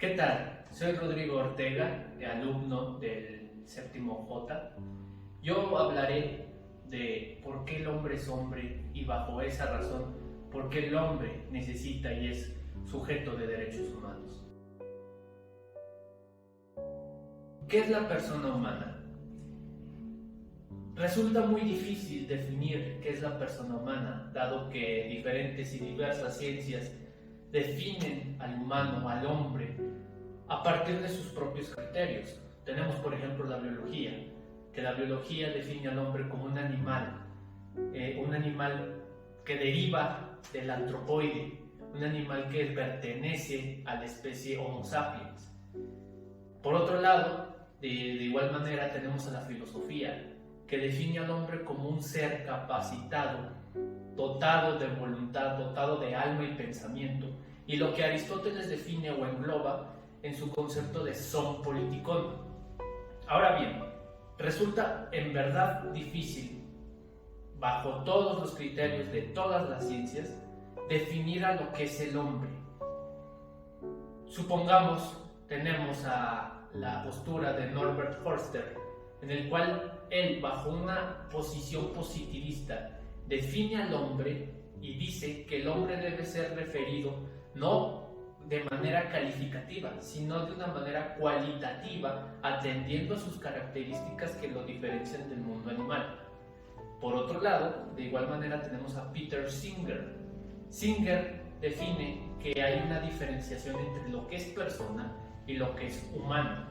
¿Qué tal? Soy Rodrigo Ortega, alumno del séptimo J. Yo hablaré de por qué el hombre es hombre y bajo esa razón, por qué el hombre necesita y es sujeto de derechos humanos. ¿Qué es la persona humana? Resulta muy difícil definir qué es la persona humana, dado que diferentes y diversas ciencias definen al humano, al hombre, a partir de sus propios criterios. Tenemos, por ejemplo, la biología, que la biología define al hombre como un animal que deriva del antropoide, un animal que pertenece a la especie Homo sapiens. Por otro lado, de igual manera tenemos a la filosofía, que define al hombre como un ser capacitado, dotado de voluntad, dotado de alma y pensamiento, y lo que Aristóteles define o engloba en su concepto de son politikon. Ahora bien, resulta en verdad difícil, bajo todos los criterios de todas las ciencias, definir a lo que es el hombre. Supongamos, tenemos a la postura de Norbert Forster, en el cual él, bajo una posición positivista, define al hombre y dice que el hombre debe ser referido no de manera calificativa, sino de una manera cualitativa, atendiendo a sus características que lo diferencian del mundo animal. Por otro lado, de igual manera tenemos a Peter Singer. Singer define que hay una diferenciación entre lo que es persona y lo que es humano,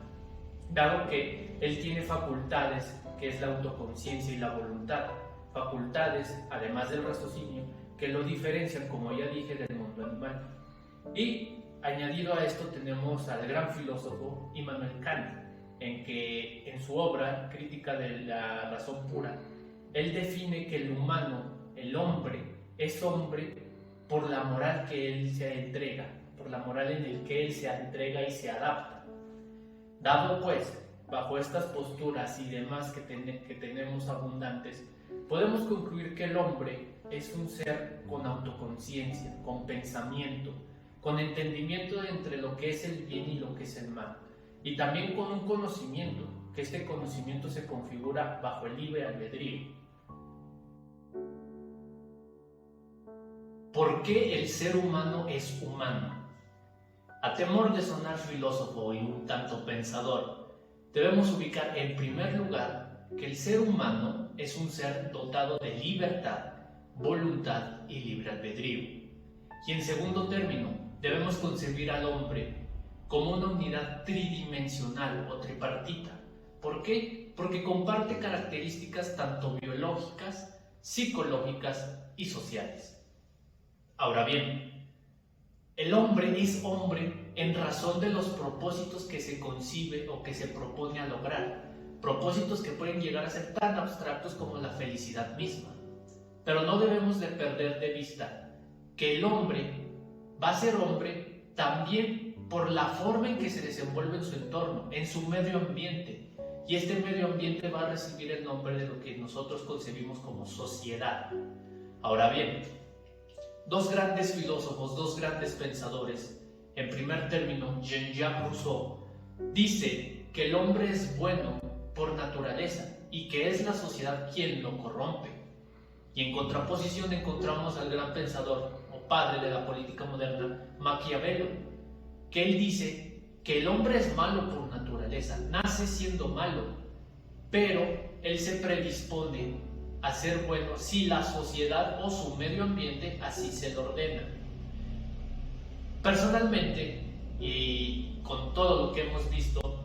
dado que él tiene facultades, que es la autoconciencia y la voluntad, facultades, además del raciocinio, que lo diferencian, como ya dije, del mundo animal. Y añadido a esto tenemos al gran filósofo Immanuel Kant, en su obra Crítica de la razón pura, él define que el humano, el hombre, es hombre por la moral que él se entrega, por la moral en el que él se entrega y se adapta. Dado pues, bajo estas posturas y demás que tenemos abundantes, podemos concluir que el hombre es un ser con autoconciencia, con pensamiento, con entendimiento entre lo que es el bien y lo que es el mal, y también con un conocimiento, que este conocimiento se configura bajo el libre albedrío. ¿Por qué el ser humano es humano? A temor de sonar filósofo y un tanto pensador, debemos ubicar en primer lugar que el ser humano es un ser dotado de libertad, voluntad y libre albedrío. Y en segundo término, debemos concebir al hombre como una unidad tridimensional o tripartita. ¿Por qué? Porque comparte características tanto biológicas, psicológicas y sociales. Ahora bien, el hombre es hombre en razón de los propósitos que se concibe o que se propone a lograr, propósitos que pueden llegar a ser tan abstractos como la felicidad misma. Pero no debemos de perder de vista que el hombre va a ser hombre también por la forma en que se desenvuelve en su entorno, en su medio ambiente, y este medio ambiente va a recibir el nombre de lo que nosotros concebimos como sociedad. Ahora bien, dos grandes filósofos, dos grandes pensadores, en primer término, Jean-Jacques Rousseau, dice que el hombre es bueno por naturaleza y que es la sociedad quien lo corrompe. Y en contraposición encontramos al gran pensador o padre de la política moderna, Maquiavelo, que él dice que el hombre es malo por naturaleza, nace siendo malo, pero él se predispone a ser bueno si la sociedad o su medio ambiente así se lo ordena. Personalmente, y con todo lo que hemos visto,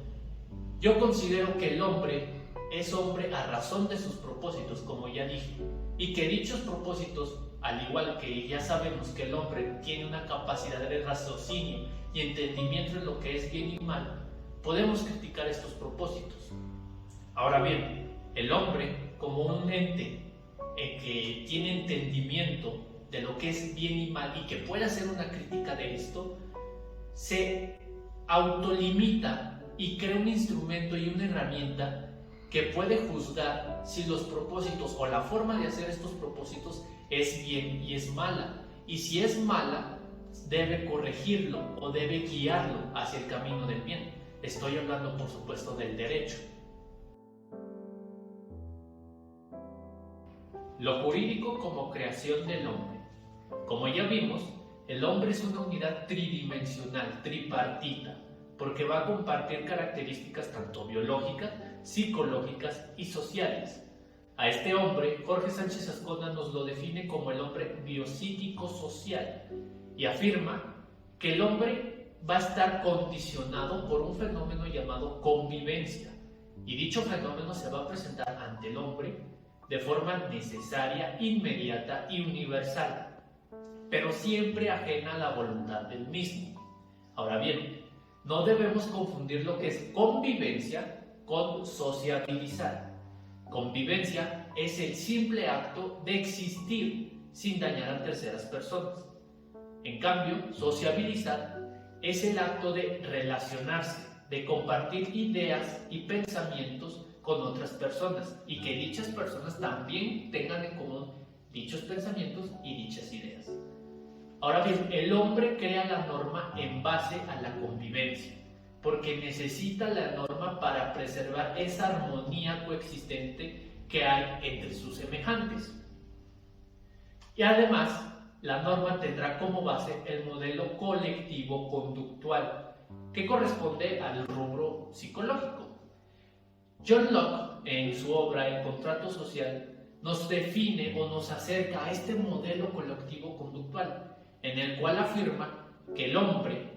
yo considero que el hombre es hombre a razón de sus propósitos, como ya dije, y que dichos propósitos, al igual que ya sabemos que el hombre tiene una capacidad de raciocinio y entendimiento en lo que es bien y mal, podemos criticar estos propósitos. Ahora bien, el hombre como un ente que tiene entendimiento de lo que es bien y mal y que puede hacer una crítica de esto, se autolimita y crea un instrumento y una herramienta que puede juzgar si los propósitos o la forma de hacer estos propósitos es bien y es mala. Y si es mala, debe corregirlo o debe guiarlo hacia el camino del bien. Estoy hablando, por supuesto, del derecho. Lo jurídico como creación del hombre. Como ya vimos, el hombre es una unidad tridimensional, tripartita, porque va a compartir características tanto biológicas, psicológicas y sociales. A este hombre, Jorge Sánchez Azcona nos lo define como el hombre biopsíquico-social y afirma que el hombre va a estar condicionado por un fenómeno llamado convivencia, y dicho fenómeno se va a presentar ante el hombre de forma necesaria, inmediata y universal, pero siempre ajena a la voluntad del mismo. Ahora bien, no debemos confundir lo que es convivencia con sociabilizar. Convivencia es el simple acto de existir sin dañar a terceras personas. En cambio, sociabilizar es el acto de relacionarse, de compartir ideas y pensamientos con otras personas y que dichas personas también tengan en común dichos pensamientos y dichas ideas. Ahora bien, el hombre crea la norma en base a la convivencia, porque necesita la norma para preservar esa armonía coexistente que hay entre sus semejantes. Y además, la norma tendrá como base el modelo colectivo conductual, que corresponde al rubro psicológico. John Locke, en su obra El contrato social, nos define o nos acerca a este modelo colectivo conductual, en el cual afirma que el hombre,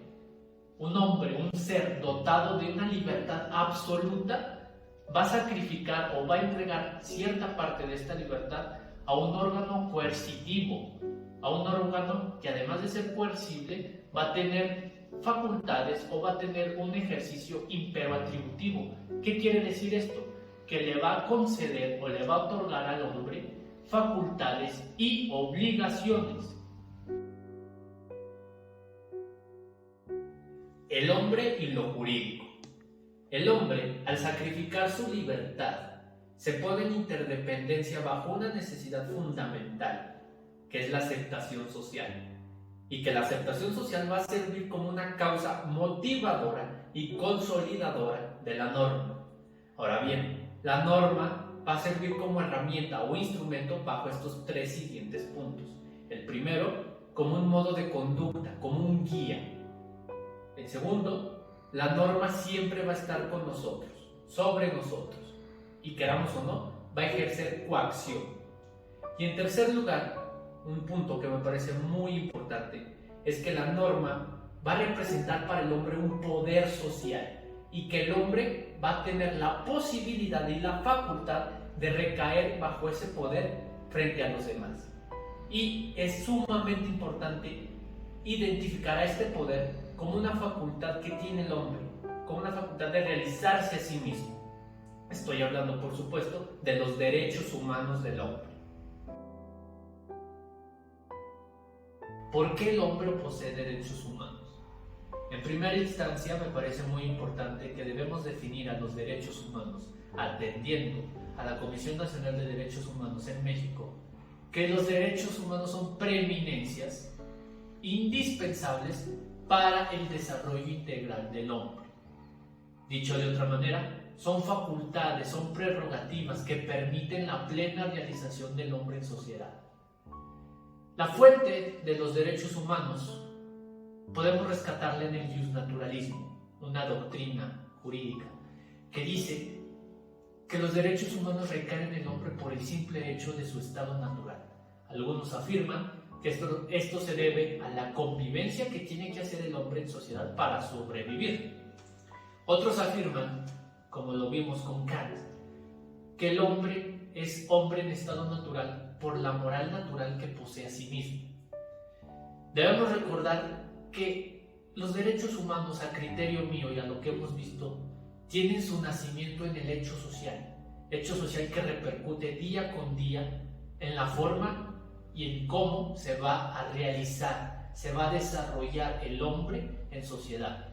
un ser dotado de una libertad absoluta, va a sacrificar o va a entregar cierta parte de esta libertad a un órgano coercitivo, a un órgano que además de ser coercible va a tener facultades o va a tener un ejercicio imperatributivo. ¿Qué quiere decir esto? Que le va a conceder o le va a otorgar al hombre facultades y obligaciones. El hombre y lo jurídico. El hombre, al sacrificar su libertad, se pone en interdependencia bajo una necesidad fundamental, que es la aceptación social. Y que la aceptación social va a servir como una causa motivadora y consolidadora de la norma. Ahora bien, la norma va a servir como herramienta o instrumento bajo estos tres siguientes puntos. El primero, como un modo de conducta, como un guía. El segundo, la norma siempre va a estar con nosotros, sobre nosotros, y queramos o no, va a ejercer coacción. Y en tercer lugar, un punto que me parece muy importante es que la norma va a representar para el hombre un poder social y que el hombre va a tener la posibilidad y la facultad de recaer bajo ese poder frente a los demás. Y es sumamente importante identificar a este poder como una facultad que tiene el hombre, como una facultad de realizarse a sí mismo. Estoy hablando, por supuesto, de los derechos humanos del hombre. ¿Por qué el hombre posee derechos humanos? En primera instancia, me parece muy importante que debemos definir a los derechos humanos, atendiendo a la Comisión Nacional de Derechos Humanos en México, que los derechos humanos son preeminencias indispensables para el desarrollo integral del hombre. Dicho de otra manera, son facultades, son prerrogativas que permiten la plena realización del hombre en sociedad. La fuente de los derechos humanos podemos rescatarla en el justnaturalismo, una doctrina jurídica que dice que los derechos humanos recaen en el hombre por el simple hecho de su estado natural. Algunos afirman que esto se debe a la convivencia que tiene que hacer el hombre en sociedad para sobrevivir. Otros afirman, como lo vimos con Kant, que el hombre es hombre en estado natural por la moral natural que posee a sí mismo. Debemos recordar que los derechos humanos, a criterio mío y a lo que hemos visto, tienen su nacimiento en el hecho social que repercute día con día en la forma y en cómo se va a realizar, se va a desarrollar el hombre en sociedad.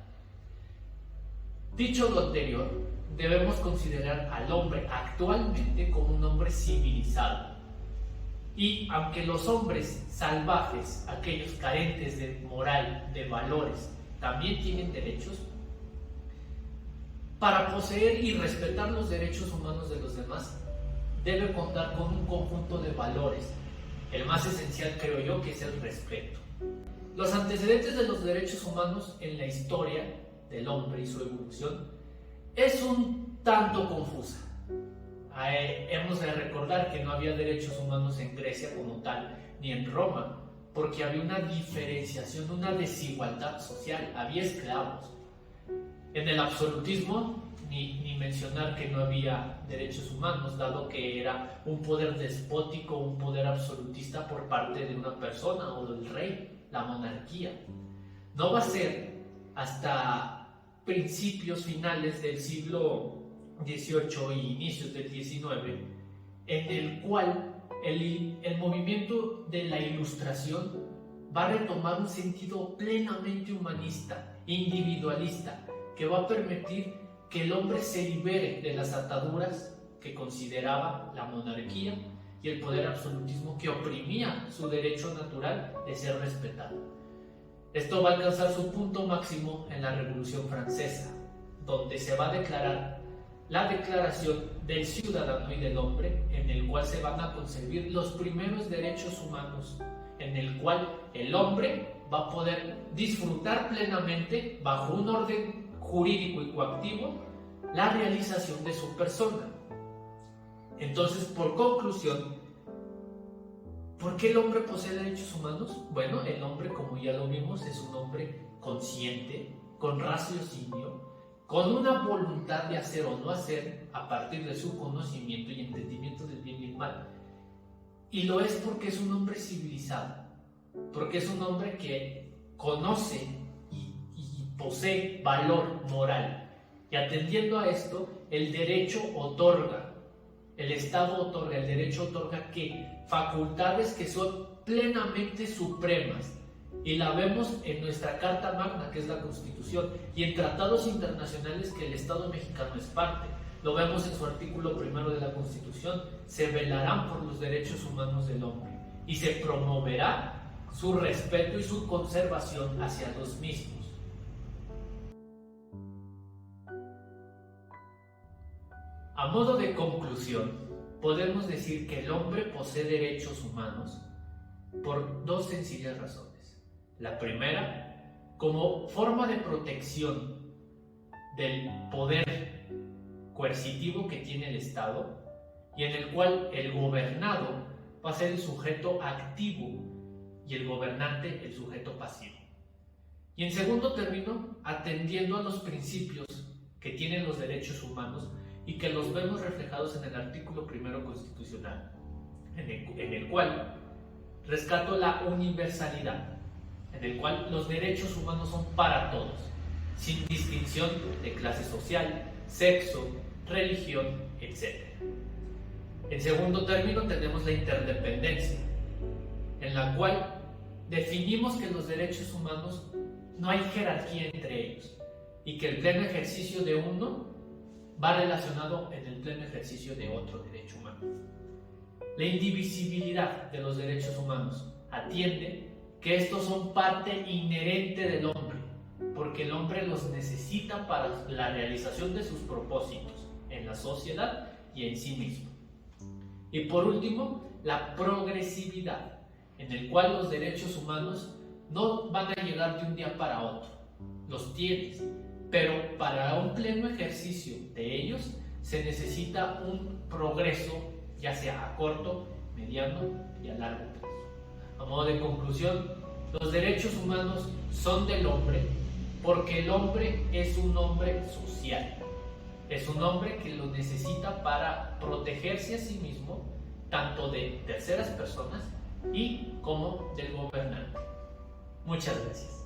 Dicho lo anterior, debemos considerar al hombre actualmente como un hombre civilizado Y aunque los hombres salvajes, aquellos carentes de moral, de valores, también tienen derechos, para poseer y respetar los derechos humanos de los demás, debe contar con un conjunto de valores. El más esencial, creo yo, que es el respeto. Los antecedentes de los derechos humanos en la historia del hombre y su evolución es un tanto confusa. Hemos de recordar que no había derechos humanos en Grecia como tal, ni en Roma, porque había una diferenciación, una desigualdad social, había esclavos. En el absolutismo, ni mencionar que no había derechos humanos, dado que era un poder despótico, un poder absolutista por parte de una persona o del rey, la monarquía. No va a ser hasta principios finales del siglo XVIII y inicios del XIX en el cual el movimiento de la Ilustración va a retomar un sentido plenamente humanista, individualista, que va a permitir que el hombre se libere de las ataduras que consideraba la monarquía y el poder absolutismo que oprimía su derecho natural de ser respetado. Esto va a alcanzar su punto máximo en la Revolución Francesa, donde se va a declarar la Declaración del Ciudadano y del Hombre, en el cual se van a concebir los primeros derechos humanos, en el cual el hombre va a poder disfrutar plenamente, bajo un orden jurídico y coactivo, la realización de su persona. Entonces, por conclusión, ¿por qué el hombre posee derechos humanos? Bueno, el hombre, como ya lo vimos, es un hombre consciente, con raciocinio, con una voluntad de hacer o no hacer a partir de su conocimiento y entendimiento del bien y el mal. Y lo es porque es un hombre civilizado, porque es un hombre que conoce y posee valor moral. Y atendiendo a esto, el derecho otorga, el Estado otorga, el derecho otorga que facultades que son plenamente supremas. Y la vemos en nuestra Carta Magna, que es la Constitución, y en tratados internacionales que el Estado mexicano es parte. Lo vemos en su artículo 1 de la Constitución. Se velarán por los derechos humanos del hombre y se promoverá su respeto y su conservación hacia los mismos. A modo de conclusión, podemos decir que el hombre posee derechos humanos por dos sencillas razones. La primera, como forma de protección del poder coercitivo que tiene el Estado, y en el cual el gobernado va a ser el sujeto activo y el gobernante el sujeto pasivo. Y en segundo término, atendiendo a los principios que tienen los derechos humanos y que los vemos reflejados en el artículo 1 constitucional, en el cual rescato la universalidad, en el cual los derechos humanos son para todos, sin distinción de clase social, sexo, religión, etc. En segundo término tenemos la interdependencia, en la cual definimos que los derechos humanos no hay jerarquía entre ellos y que el pleno ejercicio de uno va relacionado en el pleno ejercicio de otro derecho humano. La indivisibilidad de los derechos humanos atiende que estos son parte inherente del hombre, porque el hombre los necesita para la realización de sus propósitos en la sociedad y en sí mismo. Y por último, la progresividad, en el cual los derechos humanos no van a llegar de un día para otro, los tienes, pero para un pleno ejercicio de ellos se necesita un progreso, ya sea a corto, mediano y a largo plazo. A modo de conclusión, los derechos humanos son del hombre porque el hombre es un hombre social. Es un hombre que lo necesita para protegerse a sí mismo, tanto de terceras personas y como del gobernante. Muchas gracias.